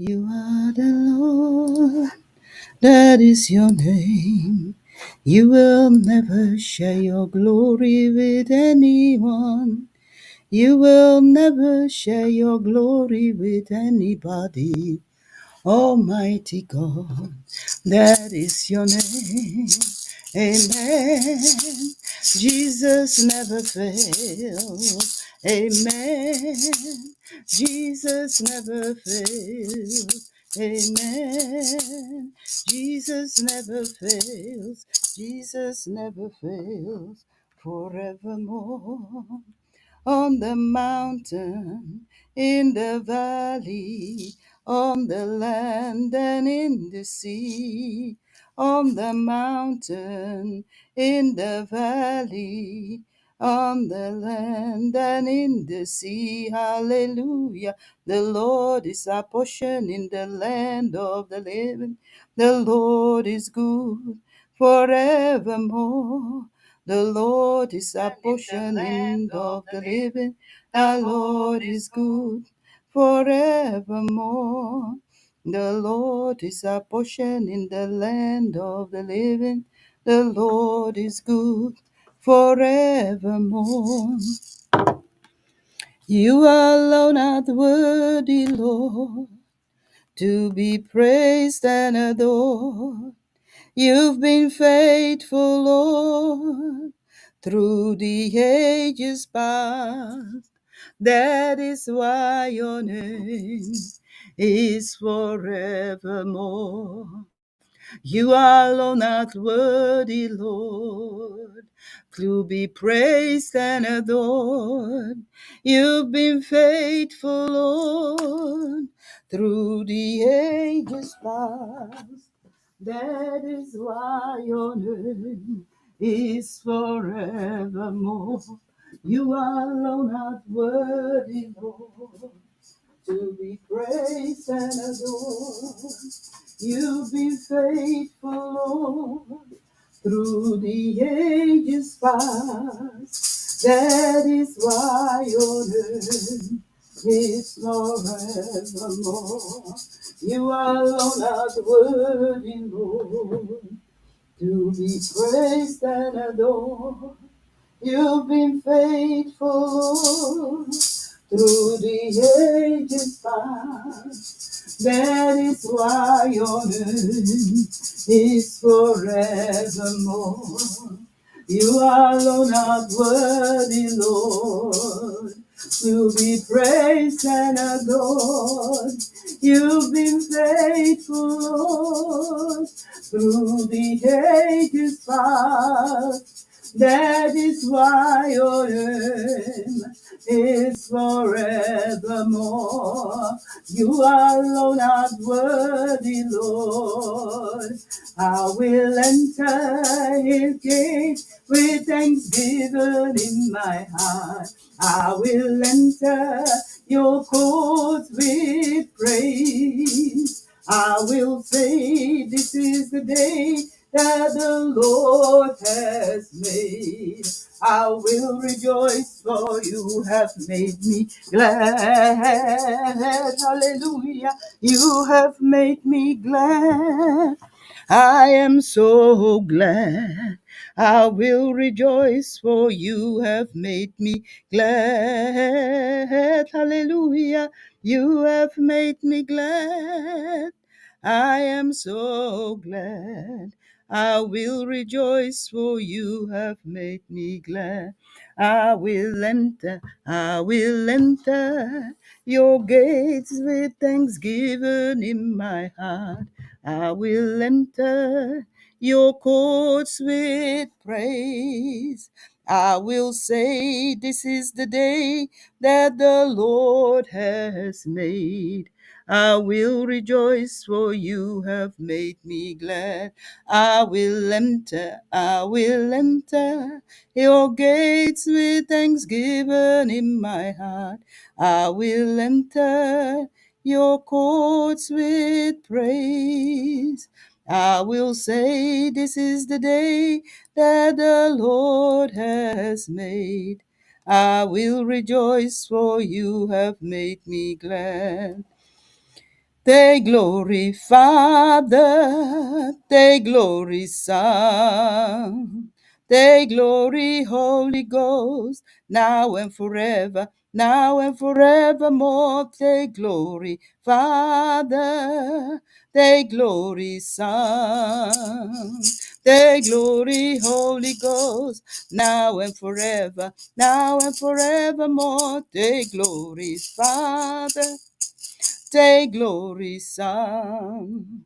You are the Lord, that is your name. You will never share your glory with anyone. You will never share your glory with anybody. Almighty God, that is your name. Amen. Jesus never fails. Amen. Jesus never fails. Amen. Jesus never fails. Jesus never fails. Forevermore on the mountain, in the valley, on the land and in the sea, on the mountain, in the valley, on the land and in the sea. Hallelujah. The Lord is our portion in the land of the living. The Lord is good forevermore. The Lord is our portion in of the living. The Lord is good forevermore. The Lord is our portion in the land of the living. The Lord is good forevermore. You alone are worthy, Lord, to be praised and adored. You've been faithful, Lord, through the ages past. That is why your name is forevermore. You alone are worthy, Lord, to be praised and adored. You've been faithful, Lord, through the ages past. That is why your name is forevermore. You alone are worthy, Lord, to be praised and adored. You've been faithful, Lord, through the ages past. That is why your name is forevermore. You alone are worthy, Lord, to be praised and adored. You've been faithful through the ages past. That is why your name is forevermore. You alone are worthy, Lord, to be praised and adored. You've been faithful, Lord, through the ages past. That is why your name is forevermore. You alone are worthy, Lord. I will enter his gate with thanksgiving in my heart. I will enter your courts with praise. I will say this is the day that the Lord has made. I will rejoice, for you have made me glad. Hallelujah. You have made me glad. I am so glad. I will rejoice, for you have made me glad. Hallelujah. You have made me glad. I am so glad. I will rejoice, for you have made me glad. I will enter your gates with thanksgiving in my heart. I will enter your courts with praise. I will say, this is the day that the Lord has made. I will rejoice, for you have made me glad. I will enter your gates with thanksgiving in my heart. I will enter your courts with praise. I will say, this is the day that the Lord has made. I will rejoice, for you have made me glad. Take glory, Father, take glory, Son, take glory, Holy Ghost, now and forever, now and forevermore. Take glory, Father, take glory, Son, take glory, Holy Ghost, now and forever, now and forevermore. Take glory, Father. Take glory, Son.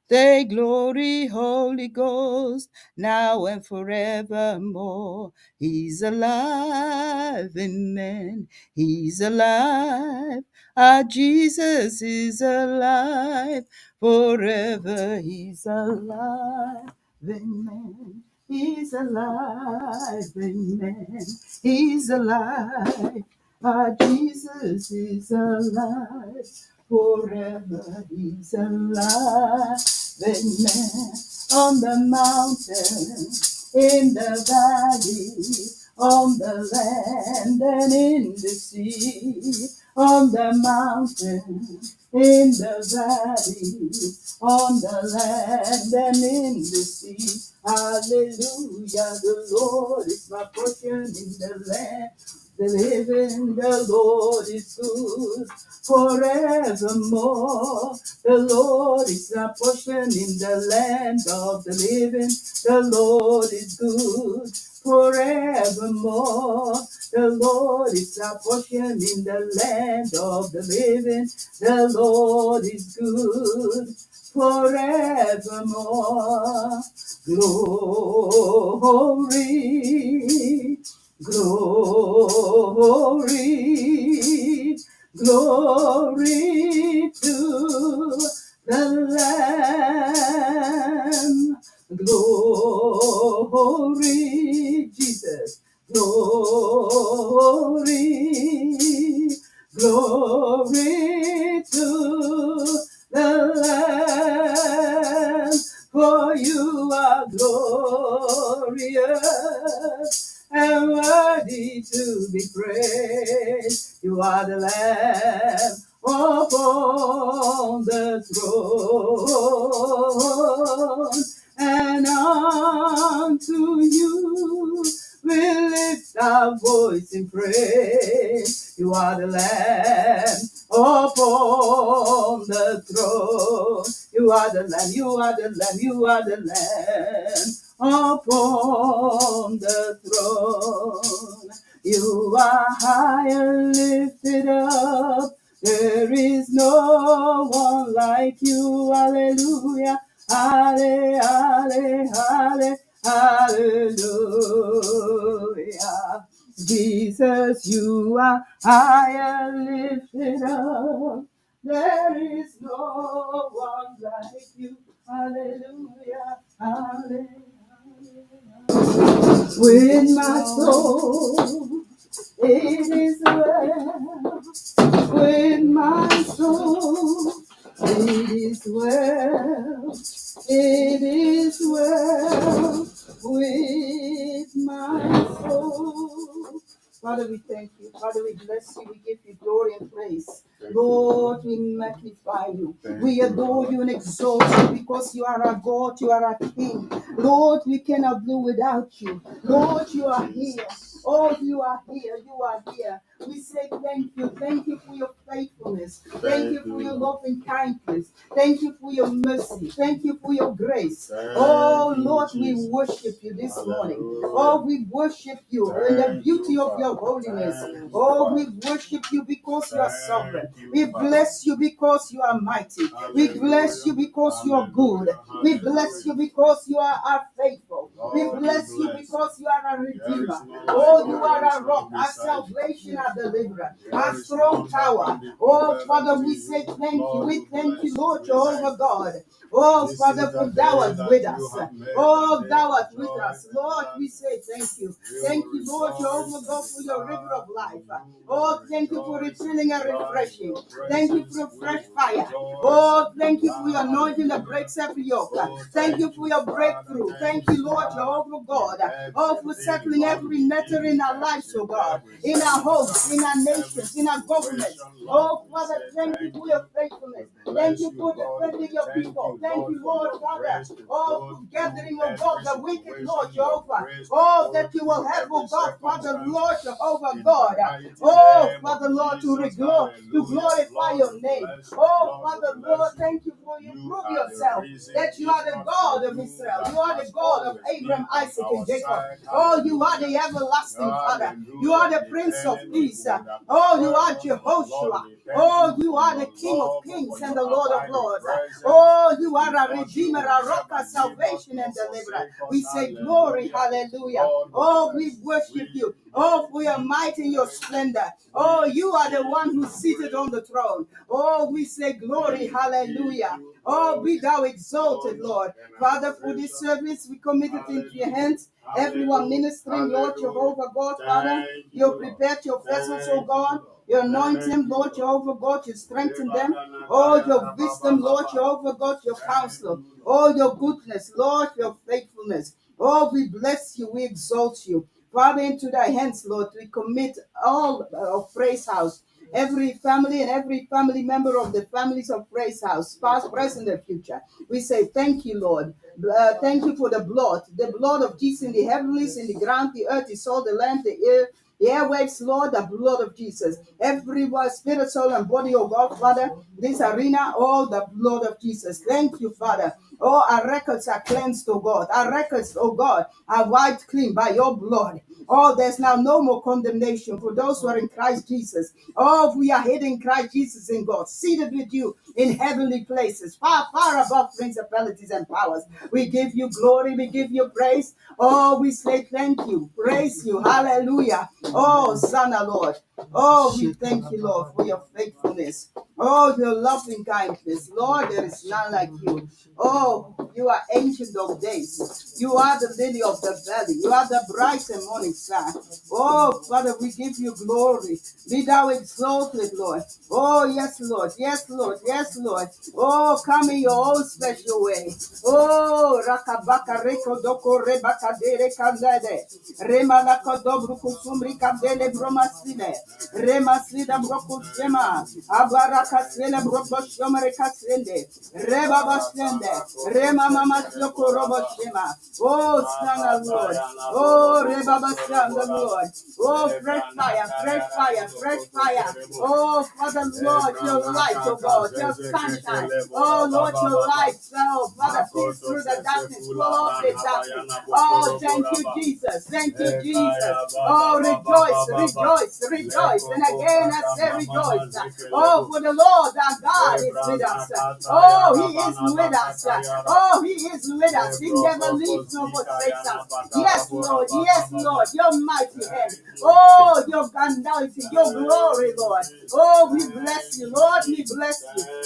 Take glory, Holy Ghost, now and forevermore. He's alive, amen. He's alive. Our Jesus is alive. Forever he's alive, amen. He's alive, amen. He's alive. Our Jesus is alive. Forever he's alive. Amen. On the mountain, in the valley, on the land and in the sea, on the mountain, in the valley, on the land and in the sea. Hallelujah, the Lord is my portion in the land. The living, the Lord is good forevermore. The Lord is our portion in the land of the living. The Lord is good forevermore. The Lord is our portion in the land of the living. The Lord is good forevermore. Glory, glory, glory to the Lamb. Glory, Jesus. Glory, glory to the Lamb. For you are glorious and worthy to be praised. You are the Lamb upon the throne, and unto you we lift our voice in praise. You are the Lamb upon the throne. You are the Lamb, you are the Lamb, you are the Lamb upon the throne. You are high and lifted up. There is no one like you. Hallelujah. Halle, halle, halle, hallelujah. Jesus, you are high and lifted up. There is no one like you. Hallelujah. Hallelujah. With my soul, it is well. With my soul, it is well. It is well with my soul. Father, we thank you. Father, we bless you. We give you glory and praise. Lord, we magnify you. We adore you and exalt you because you are our God, you are our King. Lord, we cannot do without you. Lord, you are here. Oh, you are here. You are here. We say thank you. Thank you for your faithfulness. Thank you for your love and kindness. Thank you for your mercy. Thank you for your grace. Oh, Lord, we worship you this morning. Oh, we worship you in the beauty of your holiness. Oh, we worship you because you are sovereign. We bless you because you are mighty. We bless you because you are good. We bless you because you are faithful. We bless you because you are a redeemer. Oh, you are our rock, our salvation, our deliverer, our strong tower. Oh, Father, we say thank you. We thank you, Lord Jehovah God. Oh, Father, for thou art with us. Oh, thou art with us. Lord, we say thank you. Thank you, Lord Jehovah God, for your river of life. Oh, thank you for refilling and refreshing. you. Thank you for your fresh fire. Oh, thank you for your anointing that breaks every yoke. Thank you for your breakthrough. Thank you, Lord Jehovah God. Oh, for settling every matter in our lives, oh God, in our homes, in our nations, in our governments. Oh, Father, thank you for your faithfulness. Thank you for defending your people. Thank you, Lord, Father. Oh, for gathering, oh God, the wicked, Lord Jehovah. Oh, that you will have, oh God, Father, Lord Jehovah God. Oh, Father, Lord, to glorify your name. Oh, Father, Lord, thank you for you prove yourself that you are the God of Israel. You are the God of Abraham, Isaac, and Jacob. Oh, you are the everlasting Father. You are the Prince of Peace. Oh, you are Jehoshua. Oh, you are the King of Kings and the Lord of Lords. Oh, you are a Redeemer, a rock of salvation and deliverer. We say glory, hallelujah. Oh, we worship you. Oh, for your might and your splendor. Oh, you are the one who's seated on the throne. Oh, we say glory, hallelujah. Oh, be thou exalted, Lord. Father, for this service, we commit it into your hands. Everyone ministering, Lord Jehovah God, Father, you prepared your vessels, oh God. You anoint them, Lord Jehovah God, you strengthen them. Oh, your wisdom, Lord Jehovah God, your counsel. Oh, your goodness, Lord, your faithfulness. Oh, we bless you, we exalt you. Father, into thy hands, Lord, we commit all of Praise House, every family and every family member of the families of Praise House, past, present, and future. We say thank you, Lord. Thank you for the blood of Jesus in the heavens, in the ground, the earth, the soul, the land, the air. The airwaves, Lord, the blood of Jesus. Everyone, spirit, soul, and body, oh God, Father, this arena, oh, the blood of Jesus. Thank you, Father. Oh, our records are cleansed, oh God. Our records, oh God, are wiped clean by your blood. Oh, there's now no more condemnation for those who are in Christ Jesus. Oh, we are hid in Christ Jesus in God, seated with you in heavenly places, far, far above principalities and powers. We give you glory, we give you praise. Oh, we say thank you, praise you, hallelujah. Oh, Son of Lord. Oh, we thank you, Lord, for your faithfulness. Oh, your loving kindness. Lord, there is none like you. Oh, you are ancient of days. You are the lily of the valley. You are the bright and morning star. Oh, Father, we give you glory. Be thou exalted, Lord. Oh, yes, Lord. Yes, Lord. Yes, Lord. Oh, come in your own special way. Oh, rakabaka reko doko rebaka dere kandade. Remana kodobru kusumri kandele bromasile. Remasida broko shema. Abaraka sele broko shomare kasende. Reba basende. Rema mama soko robo shema. Oh, Son of Lord. Oh, Reba basanda, Lord. Oh, fresh fire, fresh fire, fresh fire. Oh, Father, Lord, your light, oh God, your sunshine. Oh, Lord, your light. Oh, Father, pierce through the darkness, swallow up the darkness. Oh, thank you, Jesus. Thank you, Jesus. Oh, rejoice, rejoice, rejoice. And again, I say rejoice. Oh, for the Lord our God is with us. Oh, he is with us. Oh, he is with us. He never leaves nor forsakes us. Yes, Lord. Yes, Lord. Your mighty hand. Oh, your anointing, your glory, Lord. Oh, we bless you, Lord. We bless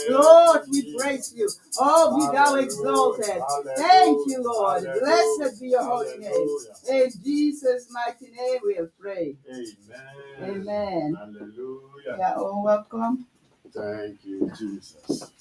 you, Lord. We praise you. Oh, be thou exalted. Thank you, Lord. Blessed be your holy name. In Jesus' mighty name we have prayed. Amen. Amen. Hallelujah. Yeah, oh, welcome. Thank you, Jesus.